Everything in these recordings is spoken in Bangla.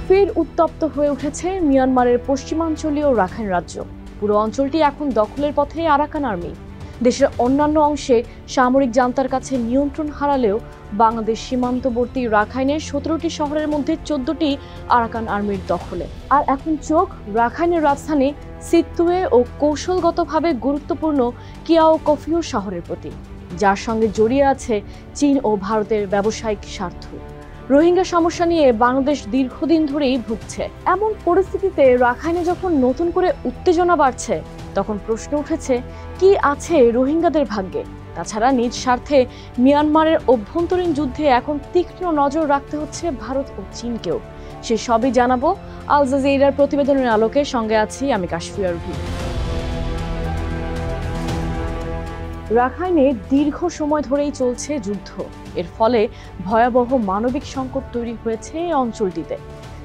ফের উত্তপ্ত হয়ে উঠেছে মিয়ানমারের পশ্চিমাঞ্চলীয় রাখাইন রাজ্য। পুরো অঞ্চলটি এখন দখলের পথে আরাকান আর্মি। দেশের অন্যান্য অংশে সামরিক জান্তার কাছে নিয়ন্ত্রণ হারালেও বাংলাদেশ সীমান্তবর্তী রাখাইনের 17টি শহরের মধ্যে 14টি আরাকান আর্মির দখলে। আর এখন চোখ রাখাইনের রাজধানী সিতুয়ে ও কৌশলগতভাবে গুরুত্বপূর্ণ কিয়াওকফিও শহরের প্রতি, যার সঙ্গে জড়িয়ে আছে চীন ও ভারতের ব্যবসায়িক স্বার্থ। রোহিঙ্গা সমস্যা নিয়ে বাংলাদেশ দীর্ঘদিন ধরেই ভুগছে। এমন পরিস্থিতিতে রাখাইনে যখন নতুন করে উত্তেজনা বাড়ছে, তখন প্রশ্ন উঠেছে কি আছে রোহিঙ্গাদের ভাগ্যে। তাছাড়া নিজ স্বার্থে মিয়ানমারের অভ্যন্তরীণ যুদ্ধে এখন তীক্ষ্ণ নজর রাখতে হচ্ছে ভারত ও চীনকেও। সে সবই জানাবো আল জাজিরার প্রতিবেদনের আলোকে। সঙ্গে আছি আমি কাশফিয়া রুহি। রাখাইনে দীর্ঘ সময় ধরেই চলছে যুদ্ধ। এর ফলে ভয়াবহ মানবিক সংকট তৈরি হয়েছে এই অঞ্চলটিতে।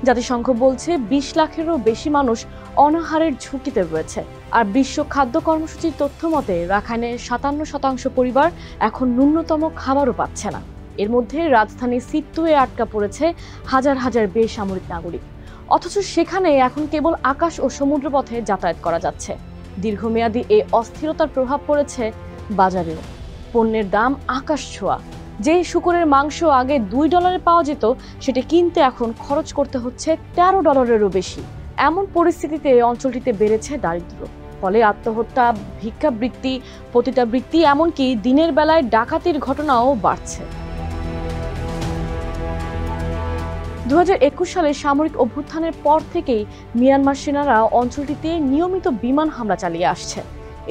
জাতিসংঘ বলছে 20 লাখেরও বেশি মানুষ অনাহারের ঝুঁকিতে রয়েছে। আর বিশ্ব খাদ্য কর্মসূচির তথ্য মতে রাখাইনের 57% পরিবার এখন ন্যূনতম খাবারও পাচ্ছে না। এর মধ্যে রাজধানী সিতুয়ে আটকা পড়েছে হাজার হাজার বেসামরিক নাগরিক। অথচ সেখানে এখন কেবল আকাশ ও সমুদ্রপথে যাতায়াত করা যাচ্ছে। দীর্ঘমেয়াদী এই অস্থিরতার প্রভাব পড়েছে বাজারেও। পণ্যের দাম আকাশ ছোঁয়া। যে শূকরের মাংস আগে $2 পাওয়া যেত, সেটা কিনতে এখন খরচ করতে হচ্ছে $13-এরও বেশি। এমন পরিস্থিতিতে অঞ্চলটিতে বেড়েছে দারিদ্র্য। ফলে আত্মহত্যা, ভিক্ষাবৃত্তি, পতিতাবৃত্তি, এমনকি দিনের বেলায় ডাকাতির ঘটনাও বাড়ছে। 2021 সালে সামরিক অভ্যুত্থানের পর থেকেই মিয়ানমার সেনারা অঞ্চলটিতে নিয়মিত বিমান হামলা চালিয়ে আসছে।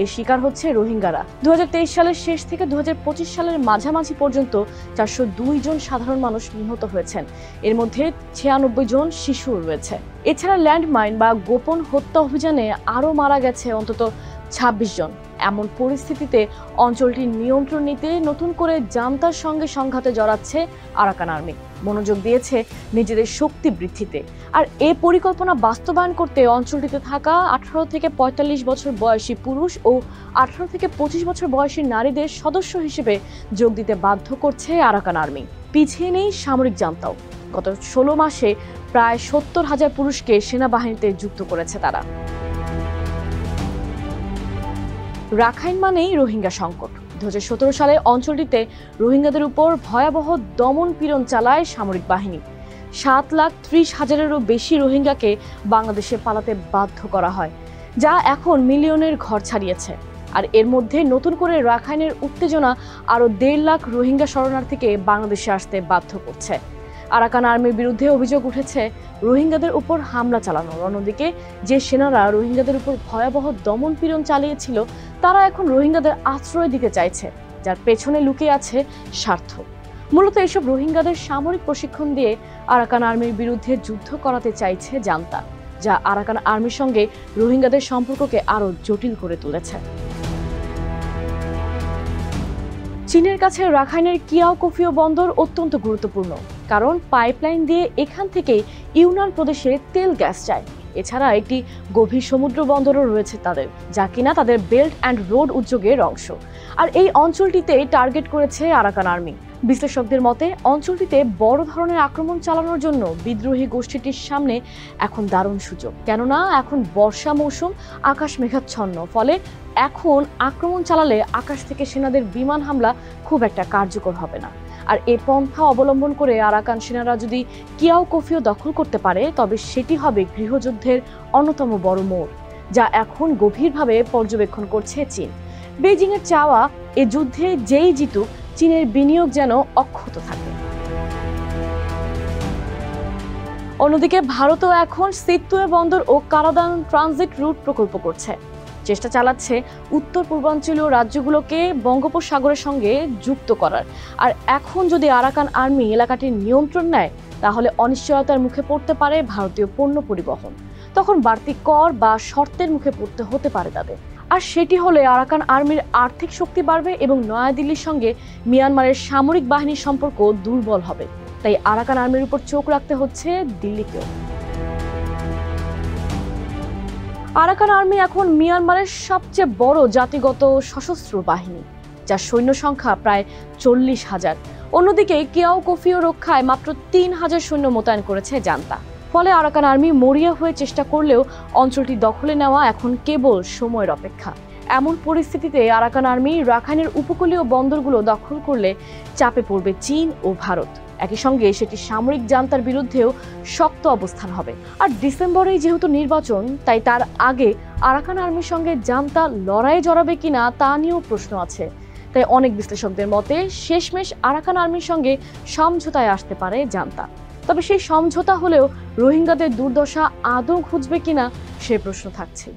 এর শিকার হচ্ছে রোহিঙ্গারা। 2023 সালের শেষ থেকে 2025 সালের মাঝামাঝি পর্যন্ত 402 জন সাধারণ মানুষ নিহত হয়েছেন। এর মধ্যে 96 জন শিশু রয়েছে। এছাড়া ল্যান্ডমাইন বা গোপন হত্যা অভিযানে আরও মারা গেছে অন্তত 26 জন। এমন পরিস্থিতিতে অঞ্চলটির নিয়ন্ত্রণ নিতে নতুন করে জান্তার সঙ্গে সংঘাতে জড়াচ্ছে আরাকান আর্মি। মনোযোগ দিয়েছে নিজেদের শক্তি বৃদ্ধিতে। আর এই পরিকল্পনা বাস্তবায়ন করতে অঞ্চলটিতে থাকা 18 থেকে 45 বছর বয়সী পুরুষ ও 18 থেকে 25 বছর বয়সী নারীদের সদস্য হিসেবে যোগ দিতে বাধ্য করছে আরাকান আর্মি। পিছিয়ে নেই সামরিক জান্তাও। গত 16 মাসে প্রায় 70,000 পুরুষকে সেনাবাহিনীতে যুক্ত করেছে তারা। রাখাইন মানেই রোহিঙ্গা সংকট। 2017 সালে অঞ্চলটিতে রোহিঙ্গাদের উপর ভয়াবহ দমন পীড়ন চালায় সামরিক বাহিনী। 7,30,000-এরও বেশি রোহিঙ্গাকে বাংলাদেশে পালাতে বাধ্য করা হয়, যা এখন মিলিয়নের ঘর ছাড়িয়েছে। আর এর মধ্যে নতুন করে রাখাইনের উত্তেজনা আরও 1.5 লাখ রোহিঙ্গা শরণার্থীকে বাংলাদেশে আসতে বাধ্য করছে। আরাকান আর্মির বিরুদ্ধে অভিযোগ উঠেছে রোহিঙ্গাদের উপর হামলা চালানোর। অন্যদিকে যে সেনারা রোহিঙ্গাদের উপর ভয়াবহ দমন পীড়ন চালিয়েছিল, তারা এখন রোহিঙ্গাদের আশ্রয় দিতে চাইছে, যার পেছনে লুকিয়ে আছে স্বার্থ। মূলত এসব রোহিঙ্গাদের সামরিক প্রশিক্ষণ দিয়ে আরাকান আর্মির বিরুদ্ধে যুদ্ধ করাতে চাইছে জান্তা, যা আরাকান আর্মির সঙ্গে রোহিঙ্গাদের সম্পর্ককে আরও জটিল করে তুলেছে। চীনের কাছে রাখাইনের কিয়াওকফিও বন্দর অত্যন্ত গুরুত্বপূর্ণ, কারণ পাইপলাইন দিয়ে এখান থেকে ইউনান প্রদেশে তেল গ্যাস যায়। এছাড়া একটি গভীর সমুদ্র বন্দরও রয়েছে তাদের, যা কিনা তাদের বেল্ট অ্যান্ড রোড উদ্যোগের অংশ। আর এই অঞ্চলটিতে টার্গেট করেছে আরাকান আর্মি। বিশ্লেষকদের মতে অঞ্চলটিতে বড় ধরনের আক্রমণ চালানোর জন্য বিদ্রোহী গোষ্ঠীটির সামনে এখন দারুণ সুযোগ। কেননা এখন বর্ষা মৌসুম, আকাশ মেঘাচ্ছন্ন। ফলে এখন আক্রমণ চালালে আকাশ থেকে সেনাদের বিমান হামলা খুব একটা কার্যকর হবে না। আর এই পন্থা অবলম্বন করে আরাকান সেনারা যদি কিয়াওকফিও দখল করতে পারে, তবে সেটি হবে গৃহযুদ্ধের অন্যতম বড় মোড়, যা এখন গভীরভাবে পর্যবেক্ষণ করছে চীন। বেইজিংয়ের চাওয়া এ যুদ্ধে যেই জিতুক, চীনের বিনিয়োগ যেন অক্ষত থাকে। অন্যদিকে ভারতও এখন সিতুয়ে বন্দর ও কারাদান ট্রানজিট রুট প্রকল্প করছে। চেষ্টা চালাচ্ছে উত্তর পূর্বাঞ্চলীয় রাজ্যগুলোকে বঙ্গোপসাগরের সঙ্গে যুক্ত করার। আর এখন যদি আরাকান আর্মি এলাকাটির নিয়ন্ত্রণ নেয়, তাহলে অনিশ্চয়তার মুখে পড়তে পারে ভারতীয় পণ্য পরিবহন। তখন বাড়তি কর বা শর্তের মুখে পড়তে হতে পারে তাদের। আর সেটি হলে আরাকান আর্মির আর্থিক শক্তি বাড়বে এবং নয়াদিল্লির সঙ্গে মিয়ানমারের সামরিক বাহিনীর সম্পর্ক দুর্বল হবে। তাই আরাকান আর্মির উপর চোখ রাখতে হচ্ছে দিল্লিকেও। আরাকান আর্মি এখন মিয়ানমারের সবচেয়ে বড় জাতিগত সশস্ত্র বাহিনী, যার সৈন্য সংখ্যা প্রায় 40,000। অন্যদিকে কিয়াওকফিও রক্ষায় মাত্র 3,000 সৈন্য মোতায়েন করেছে জান্তা। ফলে আরাকান আর্মি মরিয়া হয়ে চেষ্টা করলেও অঞ্চলটি দখলে নেওয়া এখন কেবল সময়ের অপেক্ষা। এমন পরিস্থিতিতে আরাকান আর্মি রাখাইনের উপকূলীয় বন্দরগুলো দখল করলে চাপে পড়বে চীন ও ভারত। একই সঙ্গে সেটি সামরিক জান্তার বিরুদ্ধেও শক্ত অবস্থান হবে। আর ডিসেম্বরেই যেহেতু নির্বাচন, তাই তার আগে আরাকান আর্মির সঙ্গে জান্তা লড়াইয়ে জড়াবে কিনা তা নিয়েও প্রশ্ন আছে। তাই অনেক বিশ্লেষকদের মতে শেষমেশ আরাকান আর্মির সঙ্গে সমঝোতায় আসতে পারে জান্তা। তবে সেই সমঝোতা হলেও রোহিঙ্গাদের দুর্দশা আদৌ ঘুচবে কিনা সে প্রশ্ন থাকছে।